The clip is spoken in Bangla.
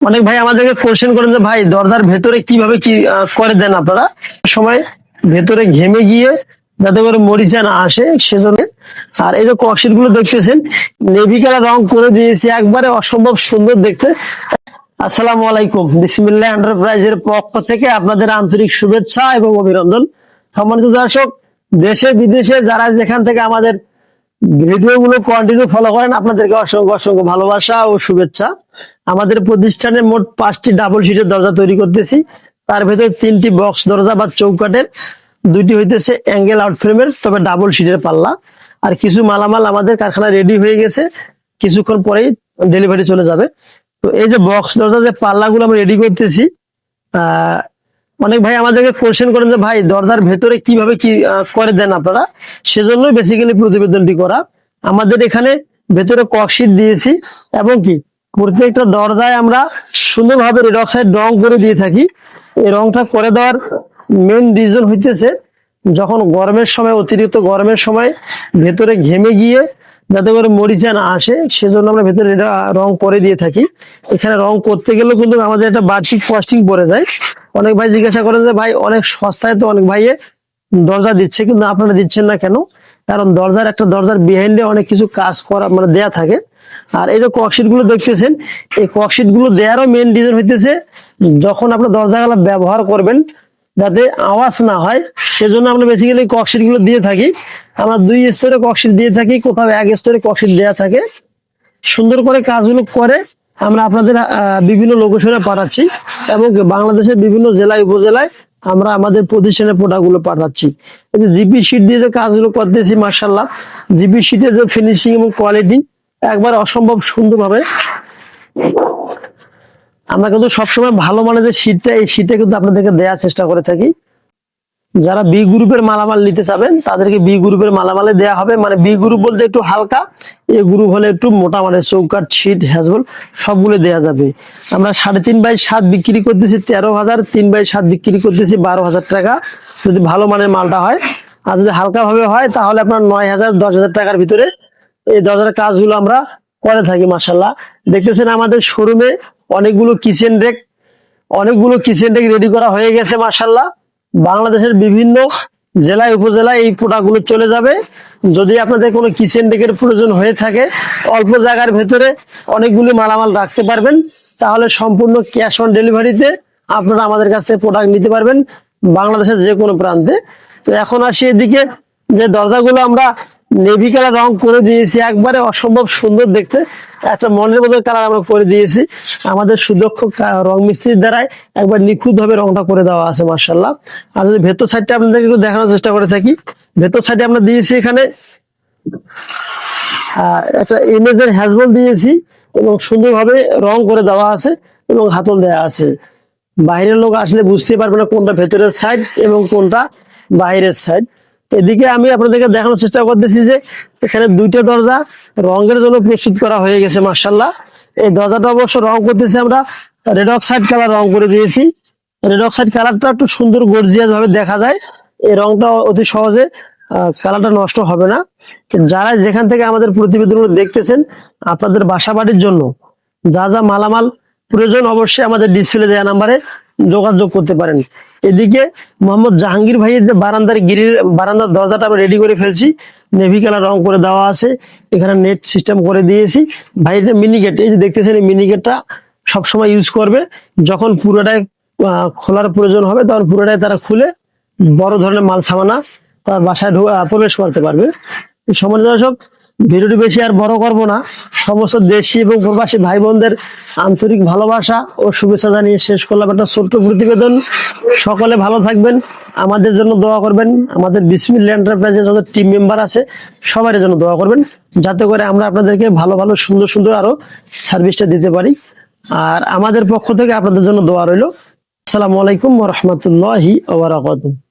অনেক ভাই আমাদেরকে কোশ্চেন করেন যে ভাই দরজার ভেতরে কিভাবে কি করে দেন আপনারা সময় ভেতরে ঘেমে গিয়ে যাতে করে মরিচা না আসে সেজন্য। আর এই যে ককশিট গুলো দেখতেছেন নেভি কালার রং করে দিয়েছি, একবারে অসম্ভব সুন্দর দেখতে। আসসালামু আলাইকুম, বিসমিল্লাহ এন্টারপ্রাইজের পক্ষ থেকে আপনাদের আন্তরিক শুভেচ্ছা এবং অভিনন্দন। সম্মানিত দর্শক, দেশে বিদেশে যারা যেখান থেকে আমাদের ভিডিও গুলো কন্টিনিউ ফলো করেন, আপনাদেরকে অসংখ্য অসংখ্য ভালোবাসা ও শুভেচ্ছা। আমাদের প্রতিষ্ঠানে মোট 5টি ডাবল সিটের দরজা তৈরি করতেছি। তার ভেতরে 3টি বক্স দরজা বা চৌকাঠের, 2টি হইতেছে অ্যাঙ্গেল আউট ফ্রেমের, তবে ডাবল সিটের পাল্লা। আর কিছু মালামাল আমাদের কারখানায় রেডি হয়ে গেছে, কিছুক্ষণ পরেই ডেলিভারি চলে যাবে। তো এই যে বক্স দরজা যে পাল্লাগুলো আমরা রেডি করতেছি, অনেক ভাই আমাদেরকে কোশ্চেন করেন যে ভাই দরজার ভেতরে কিভাবে কি করে দেন আপনারা, সেজন্য বেসিক্যালি প্রতিবেদনটি করা। আমাদের এখানে ভেতরে ককশিট দিয়েছি এবং কি প্রত্যেকটা দরজায় আমরা সুন্দরভাবে রেড অক্সাইড রং করে দিয়ে থাকি। এই রংটা করে দেওয়ার মেন রিজন হইতেছে যখন গরমের সময়, অতিরিক্ত গরমের সময় ভেতরে ঘেমে গিয়ে যাতে করে মরিচা না আসে সেজন্য আমরা ভেতরে রং করে দিয়ে থাকি। এখানে রং করতে গেলেও কিন্তু আমাদের একটা বার্ষিক কস্টিং পড়ে যায়। অনেক ভাই জিজ্ঞাসা করেন যে ভাই অনেক সস্তায় তো অনেক ভাইয়ে দরজা দিচ্ছে, কিন্তু আপনারা দিচ্ছেন না কেন? কারণ দরজার বিহাইন্ডে অনেক কিছু কাজ করা মানে দেয়া থাকে। আর এই যে ককশিট গুলো দেখতেছেন, এই ককশিট গুলো দেওয়ারও মেন রিজন হইতেছে যখন আপনার দরজাগুলো ব্যবহার করবেন যাতে আওয়াজ না হয়, সেজন্য আমরা বেসিক্যালি ককশিট গুলো দিয়ে থাকি। আমরা 2 স্তরে ককশিট দিয়ে থাকি, কোথাও 1 স্তরে ককশিট দেওয়া থাকে। সুন্দর করে কাজগুলো করে আমরা আপনাদের বিভিন্ন লোকেশনে পাঠাচ্ছি এবং বাংলাদেশের বিভিন্ন জেলায় উপজেলায় আমরা আমাদের প্রতিষ্ঠানের প্রোডাক্ট গুলো পাঠাচ্ছি। এই যে জিপি শিট দিয়ে যে কাজগুলো করতেছি, মার্শাল্লাহ জিপি শিটের যে ফিনিশিং এবং কোয়ালিটি একবার অসম্ভব সুন্দর ভাবে। আমরা কিন্তু সবসময় ভালো মানের যে শীটটা, এই শীটটা কিন্তু আপনাদেরকে দেওয়ার চেষ্টা করে থাকি। যারা বি গ্রুপের মালামাল নিতে চাবেন তাদেরকে বি গ্রুপের মালামালে দেওয়া হবে। মানে বি গ্রুপ বলতে একটু হালকা, এ গ্রুপ হলে একটু মোটা, মানে চৌকাঠ, শীট, হ্যাজবল সবগুলো দেওয়া যাবে। আমরা 3.5x7 বিক্রি করতেছি 13,000, 3x7 বিক্রি করতেছি 12,000 টাকা যদি ভালো মানের মালটা হয়। আর যদি হালকা ভাবে হয় তাহলে আপনার 9,000, 10,000 টাকার ভিতরে এই দরজার কাজগুলো আমরা করে থাকি। মার্শাল্লাহ দেখতেছেন আমাদের শোরুমে অনেকগুলো কিচেন ডেক রেডি করা হয়ে গেছে। মার্শাল্লাহ বাংলাদেশের বিভিন্ন জেলায় উপজেলায় এই প্রোডাক্টগুলো চলে যাবে। যদি আপনাদের কোনো কিচেন ডেকের প্রয়োজন হয়ে থাকে, অল্প জায়গার ভেতরে অনেকগুলি মালামাল রাখতে পারবেন, তাহলে সম্পূর্ণ ক্যাশ অন ডেলিভারিতে আপনারা আমাদের কাছ থেকে প্রোডাক্ট নিতে পারবেন বাংলাদেশের যে কোনো প্রান্তে। তো এখন আসি এদিকে, যে দরজাগুলো আমরা নেভি কালার রং করে দিয়েছি, একবারে অসম্ভব সুন্দর দেখতে, একটা মনের মতো কালার আমরা করে দিয়েছি। আমাদের সুদক্ষ রং মিস্ত্রির দ্বারাই একবার নিখুঁত ভাবে রংটা করে দেওয়া আছে, মার্শাল্লাহ। আর যদি ভেতর সাইডটা আপনাদেরকে একটু দেখানোর চেষ্টা করে থাকি, ভেতর সাইডে আমরা দিয়েছি এখানে একটা ইমেজের হ্যাজবল দিয়েছি এবং সুন্দরভাবে রং করে দেওয়া আছে এবং হাতল দেওয়া আছে। বাইরের লোক আসলে বুঝতে পারবে না কোনটা ভেতরের সাইড এবং কোনটা বাইরের সাইড। এদিকে আমি আপনাদেরকে দেখানোর চেষ্টা করতেছি যে এখানে 2টা দরজা রঙের জন্য প্রস্তুত করা হয়ে গেছে। মার্শাল্লাহ এই দরজাটা অবশ্য রং করতেছি আমরা রেড অক্সাইড কালার রং করে দিয়েছি। রেড অক্সাইড কালারটা একটু সুন্দর গর্জিয়াস ভাবে দেখা যায়, এই রংটা অতি সহজে কালারটা নষ্ট হবে না। যারা যেখান থেকে আমাদের প্রতিবেদনগুলো দেখতেছেন, আপনাদের বাসা বাড়ির জন্য যা যা মালামাল প্রয়োজন অবশ্যই আমাদের ডিসপ্লে দেওয়া নাম্বারে যোগাযোগ করতে পারেন। এদিকে মোহাম্মদ জাহাঙ্গীর ভাইয়ের যে বারান্দার দরজাটা আমরা রেডি করে ফেলছি, নেভি কালার রং করে দেওয়া আছে, এখানে নেট সিস্টেম করে দিয়েছি। ভাইয়ের যে মিনি গেট, এই যে দেখতেছেন এই মিনি গেটটা সবসময় ইউজ করবে, যখন পুরোটাই খোলার প্রয়োজন হবে তখন পুরোটাই তারা খুলে বড় ধরনের মাল সামানা তার বাসায় প্রবেশ করতে পারবে। সমাজ দর্শক, ভিডিওটি বেশি আর বড় করবো না, সমস্ত দেশি এবং প্রবাসী ভাই বোনদের আন্তরিক ভালোবাসা ও শুভেচ্ছা জানিয়ে শেষ করলাম একটা ছোট্ট প্রতিবেদন। সকলে ভালো থাকবেন, আমাদের জন্য দোয়া করবেন। আমাদের বিসমিল্লাহ এন্টারপ্রাইজের যত টিম মেম্বার আছে সবার জন্য দোয়া করবেন, যাতে করে আমরা আপনাদেরকে ভালো ভালো সুন্দর সুন্দর আরো সার্ভিসটা দিতে পারি। আর আমাদের পক্ষ থেকে আপনাদের জন্য দোয়া রইল। আসসালামু আলাইকুম ওয়া রাহমাতুল্লাহি ওয়া বারাকাতুহু।